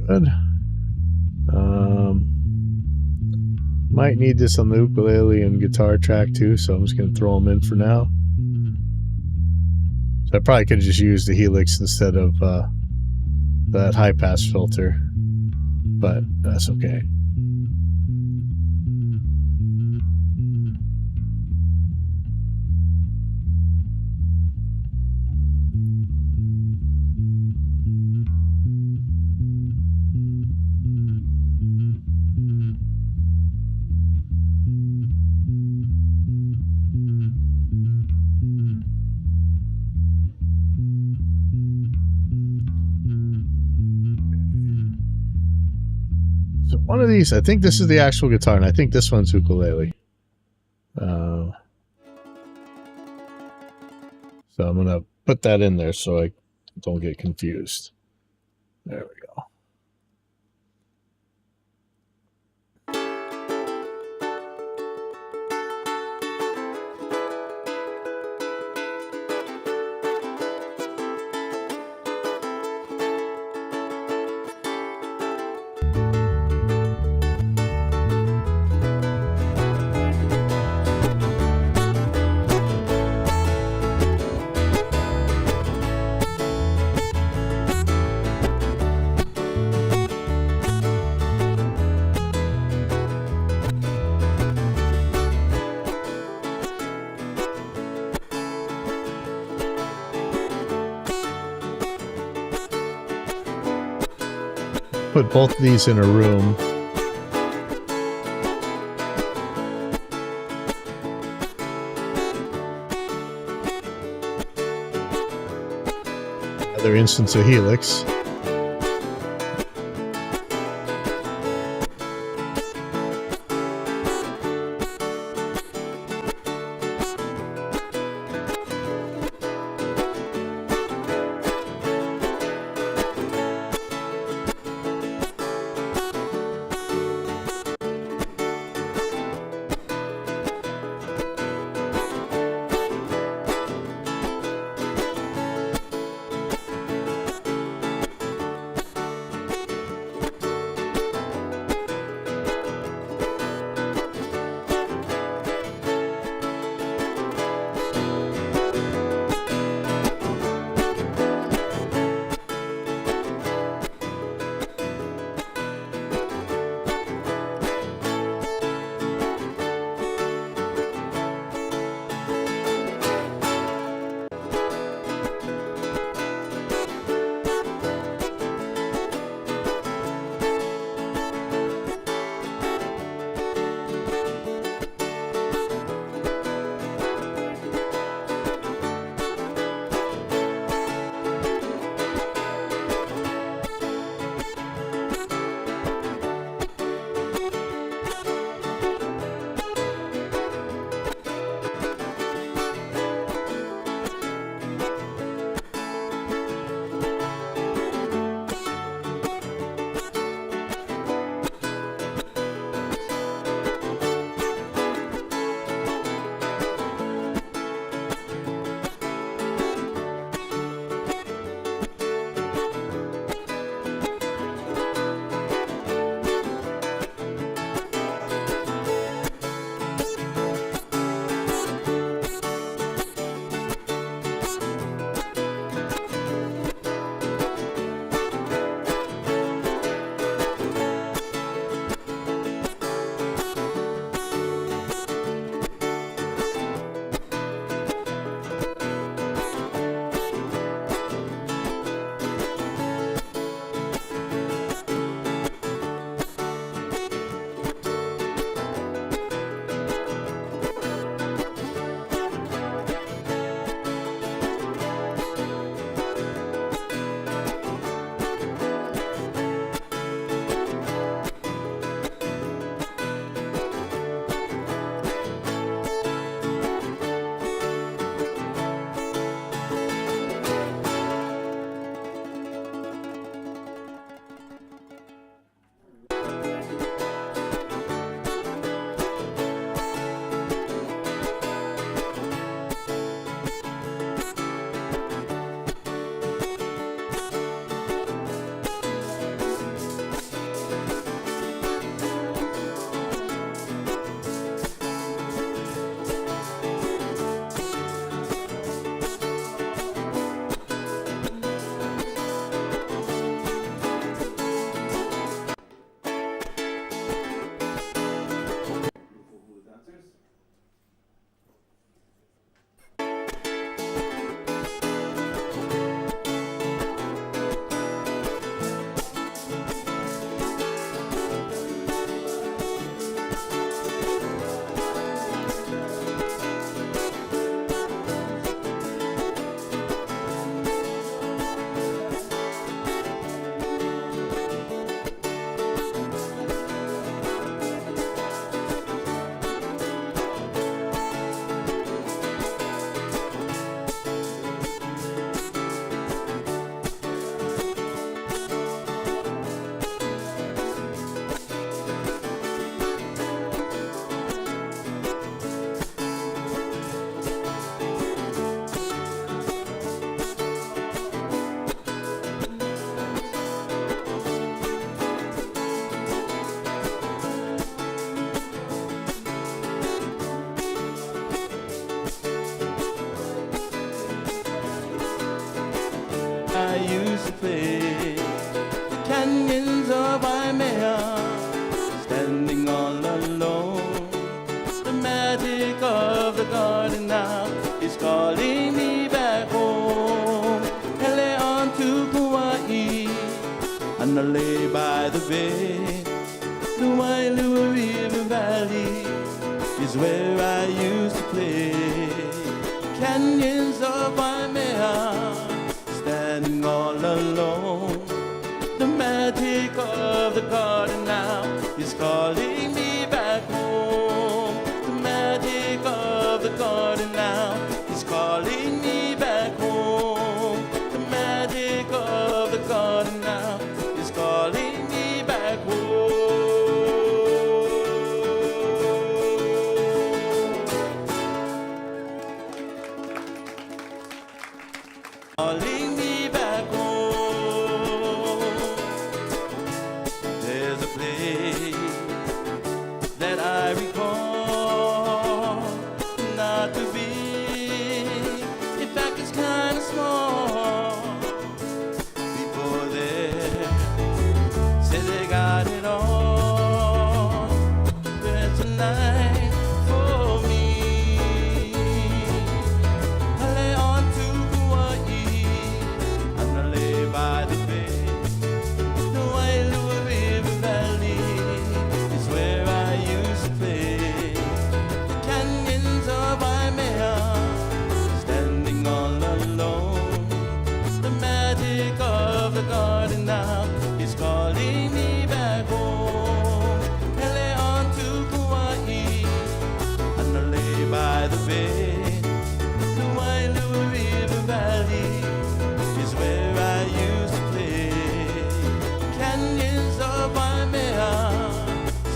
Good. Might need this on the ukulele and guitar track too, so I'm just going to throw them in for now. So I probably could have just used the Helix instead of that high pass filter, but that's okay. So one of these, I think this is the actual guitar, and I think this one's ukulele. So I'm going to put that in there so I don't get confused. There we go. Put both of these in a room. Another instance of Helix. used to play. The canyons of Waimea, standing all alone. The magic of the garden now is calling me back home. Hele on to Kauai, and I lay by the bay. The Wailua River Valley is where I used to play. Canyons of Waimea, standing all alone. The magic of the garden now is calling me back home. The magic of the garden now is calling me back home. The magic of the garden now is calling me back home. Calling me back home. There's a place that I recall, not too big, in fact it's kinda small. People there say they got it all, but tonight for me, I lay on to Hawaii, and I lay by the bay. The Wailua River Valley is where I used to play. The canyons of Waimea, standing all alone. The magic of the garden now is calling me back home. Hele on to Kauai, and I lay by the bay. The Wailua River Valley is where I used to play. Canyons of Waimea,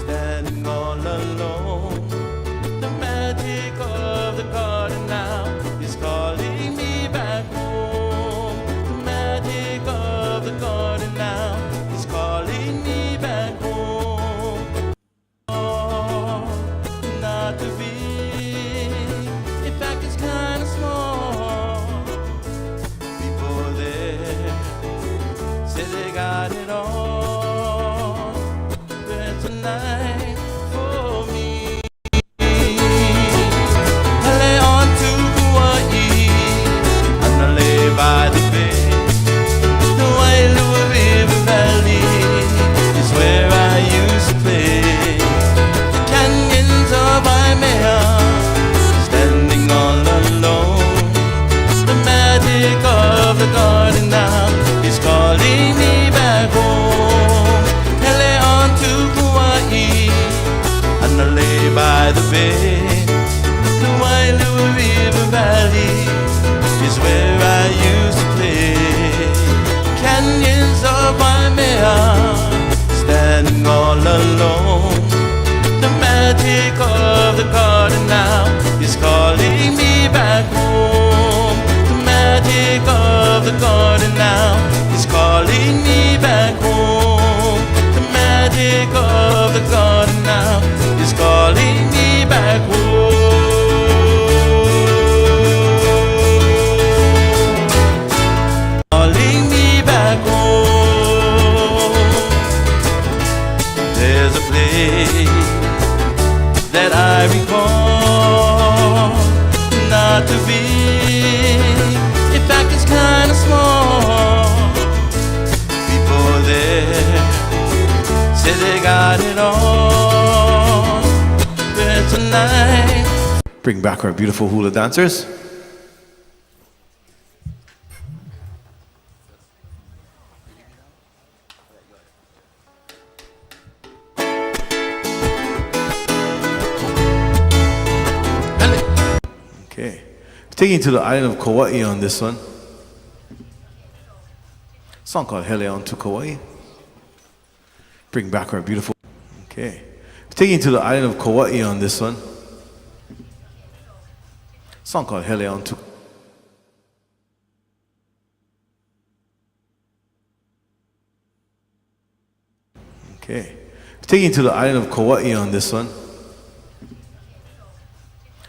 standing all alone. The magic of the garden now is calling me back home. The magic of the garden now is calling me back home. Oh, not too big, in fact it's kinda small. People there say they got it all, but tonight for me, I lay on to Hawaii, and I lay by the bay. The Wailua River Valley is where I used to play. The canyons of Waimea, standing all alone. The magic of the garden now is calling me back home. Hele on to Kauai, and I lay by the bay. The Wailua River Valley is where I used to play. Canyons of Waimea, standing all alone. The magic of the garden now is calling me back home. The magic of the garden now is calling me back home. The magic of the garden now is calling me back home. Calling me back home. There's a place that I recall, not too big, in fact it's kinda small. People there say they got it all, but tonight. Bring back our beautiful hula dancers. Okay, taking you to the island of Kauai on this one. Song called Hele on to Kauai. Bring back our beautiful. Okay, taking you to the island of Kauai on this one. Song called Hele on to. Okay, taking you to the island of Kauai on this one.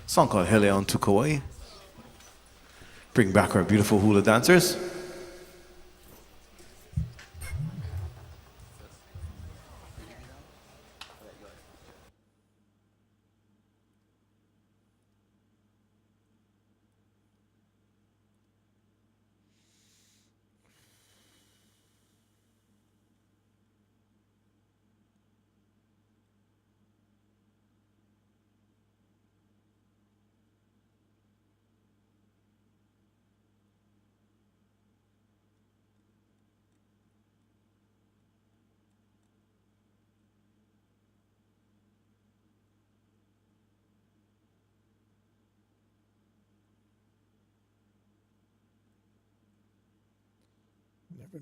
Song called Hele on to Kauai. Bring back our beautiful hula dancers.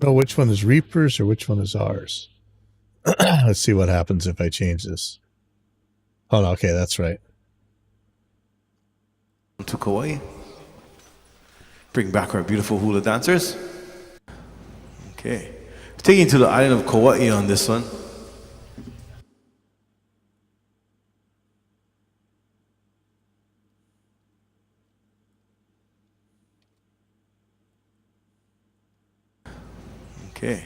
know which one is Reaper's or which one is ours. Let's see what happens if I change this. Oh, no, okay, that's right. To Kauai. Bring back our beautiful hula dancers. Okay. Taking to the island of Kauai on this one. Okay.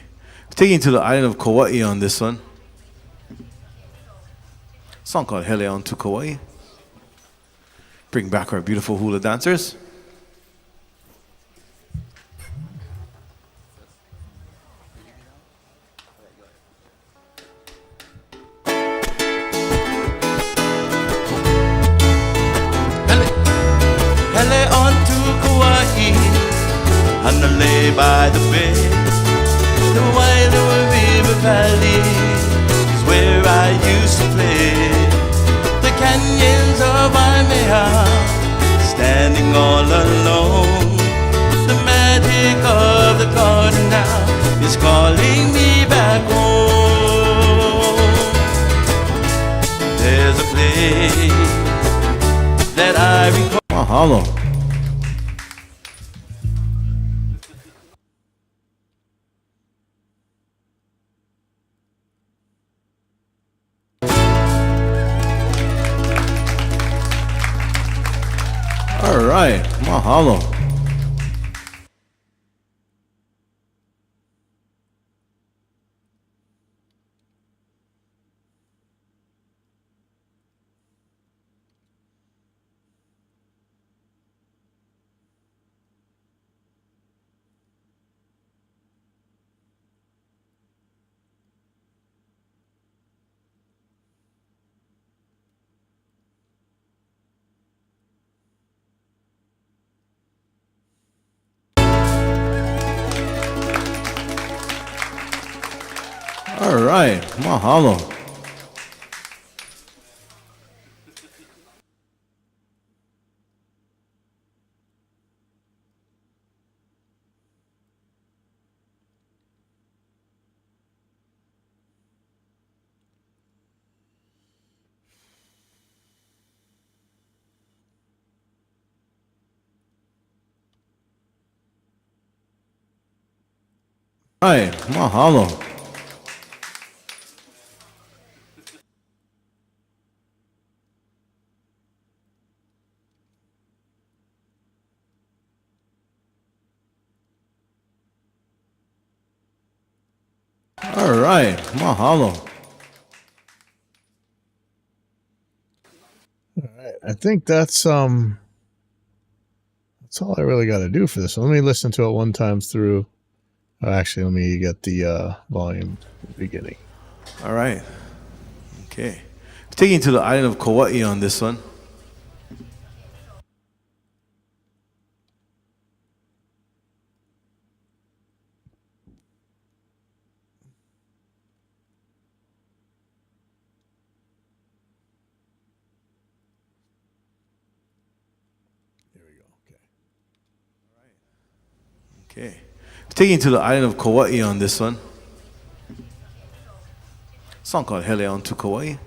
Taking to the island of Kauai on this one. Song called Hele on to Kauai. Bring back our beautiful hula dancers. Hele on to Kauai, Hanalei by the bay. The Wailua River Valley is where I used to play. The canyons of Waimea, standing all alone. The magic of the garden now is calling me back home. There's a place that I recall. Mahalo. All right, mahalo. All right, mahalo. All right, mahalo. All right, mahalo. All right, I think that's all I really got to do for this one. Let me listen to it one time through. Actually, let me get the volume beginning. All right. Okay. Taking to the island of Kauai on this one. Here we go. Okay. Okay. Taking to the island of Kauai on this one. Song called Hele on to Kauai.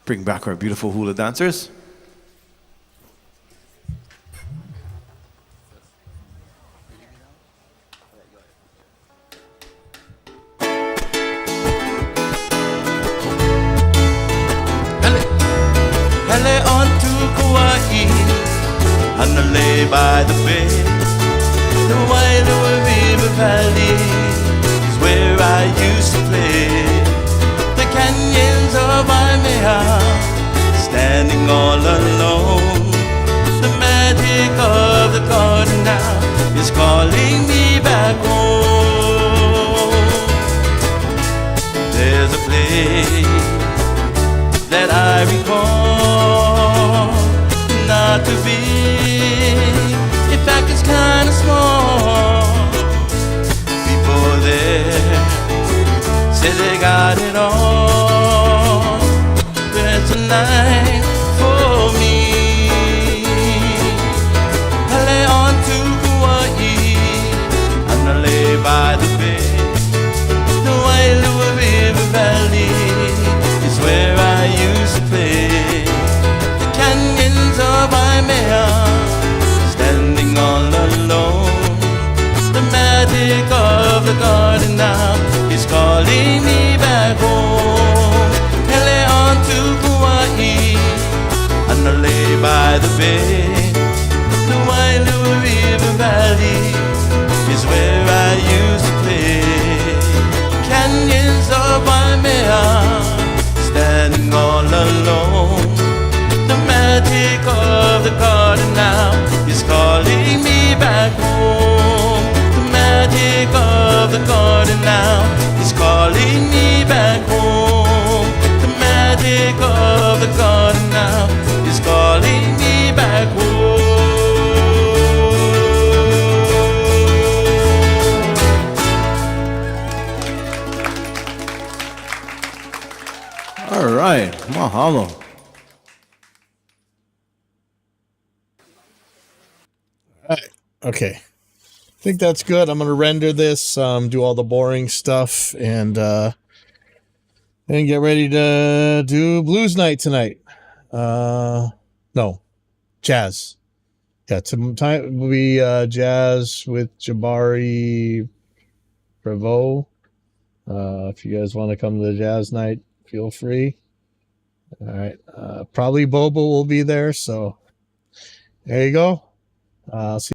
Bring back our beautiful hula dancers. Hele on to Kauai, Hanalei by the bay. The Wailua River Valley is where I used to play. The canyons of Waimea, standing all alone. The magic of the garden now is calling me back home. There's a place that I recall, not too big, in fact it's kinda small. People there say they got it all, but it's a night for me. I lay on to Hawaii, and I lay Mahalo. Okay. I think that's good. I'm going to render this, do all the boring stuff, and get ready to do blues night tonight. No, jazz. Yeah, tonight will be jazz with Jabari Prevost. If you guys want to come to the jazz night, feel free. All right. Probably Bobo will be there, so there you go. See